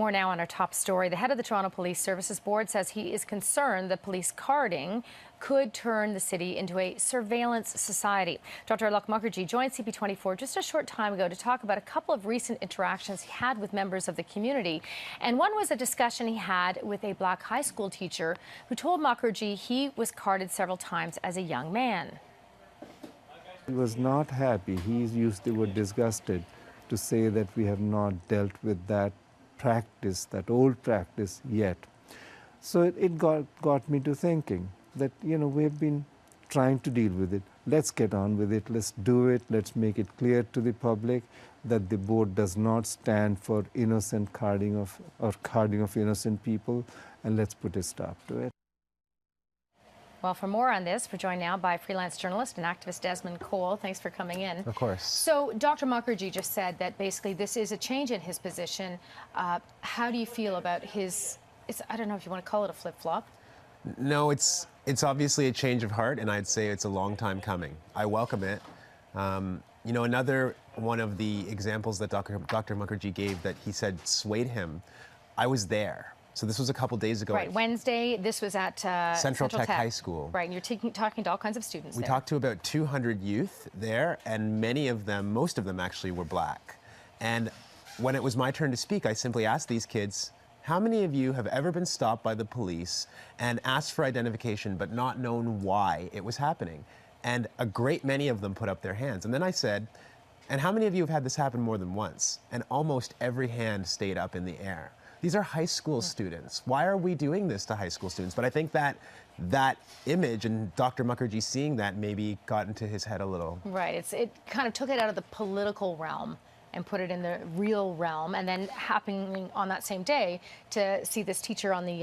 more now on our top story. The head of the Toronto Police Services Board says he is concerned that police carding could turn the city into a surveillance society. Dr. Alok Mukherjee joined CP24 just a short time ago to talk about a couple of recent interactions he had with members of the community. And one was a discussion he had with a black high school teacher who told Mukherjee he was carded several times as a young man. He was not happy. He used the word disgusted to say that we have not dealt with that practice, that old practice yet. So it got me to thinking that, we've been trying to deal with it. Let's get on with it. Let's do it. Let's make it clear to the public that the board does not stand for innocent carding of innocent people, and let's put a stop to it. Well, for more on this, we're joined now by freelance journalist and activist Desmond Cole. Thanks for coming in. Of course. So Dr. Mukherjee just said that basically this is a change in his position. How do you feel about I don't know if you want to call it a flip-flop. No, it's obviously a change of heart, and I'd say it's a long time coming. I welcome it. Another one of the examples that Dr. Mukherjee gave that he said swayed him, I was there. So this was a couple days ago. Right, Wednesday, this was at Central Tech High School. Right, and you're talking to all kinds of students We there. talked to about 200 youth there, and most of them actually were black. And when it was my turn to speak, I simply asked these kids, how many of you have ever been stopped by the police and asked for identification but not known why it was happening? And a great many of them put up their hands. And then I said, and how many of you have had this happen more than once? And almost every hand stayed up in the air. These are high school students. Why are we doing this to high school students? But I think that image and Dr. Mukherjee seeing that maybe got into his head a little. Right, it kind of took it out of the political realm and put it in the real realm, and then happening on that same day to see this teacher on the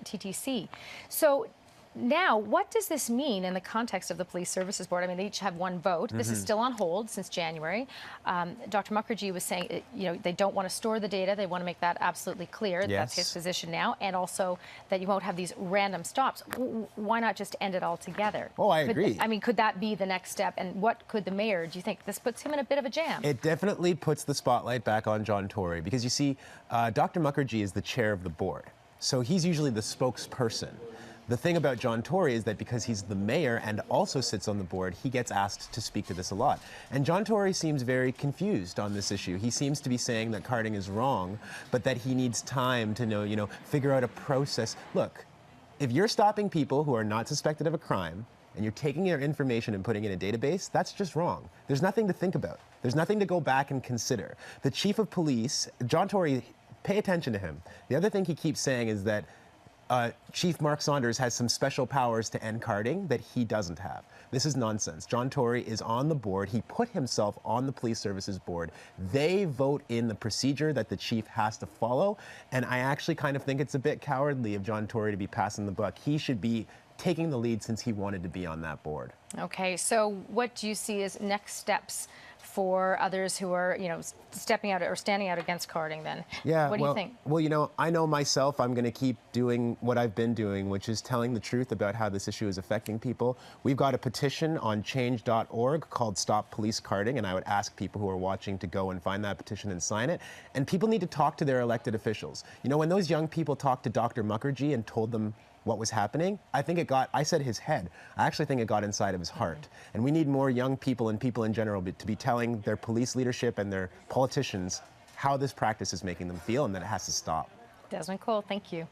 TTC. So now, what does this mean in the context of the Police Services Board? I mean, they each have one vote. This is still on hold since January. Dr. Mukherjee was saying, they don't want to store the data. They want to make that absolutely clear. Yes. That's his position now. And also that you won't have these random stops. Why not just end it all together? Oh, I agree. Could that be the next step? And what could the mayor, do you think this puts him in a bit of a jam? It definitely puts the spotlight back on John Tory because you see, Dr. Mukherjee is the chair of the board. So he's usually the spokesperson. The thing about John Tory is that because he's the mayor and also sits on the board, he gets asked to speak to this a lot. And John Tory seems very confused on this issue. He seems to be saying that carding is wrong, but that he needs time to figure out a process. Look, if you're stopping people who are not suspected of a crime and you're taking their information and putting it in a database, that's just wrong. There's nothing to think about. There's nothing to go back and consider. The chief of police, John Tory, pay attention to him. The other thing he keeps saying is that Chief Mark Saunders has some special powers to end carding that he doesn't have. This is nonsense. John Tory is on the board. He put himself on the Police Services Board. They vote in the procedure that the chief has to follow. And I actually kind of think it's a bit cowardly of John Tory to be passing the buck. He should be taking the lead since he wanted to be on that board. Okay, so what do you see as next steps for others who are, stepping out or standing out against carding then? Yeah, what do you think? Well, I know myself, I'm going to keep doing what I've been doing, which is telling the truth about how this issue is affecting people. We've got a petition on change.org called Stop Police Carding, and I would ask people who are watching to go and find that petition and sign it. And people need to talk to their elected officials. When those young people talked to Dr. Mukherjee and told them what was happening, I said his head. I actually think it got inside of his heart. And we need more young people and people in general to be telling their police leadership and their politicians how this practice is making them feel and that it has to stop. Desmond Cole, thank you.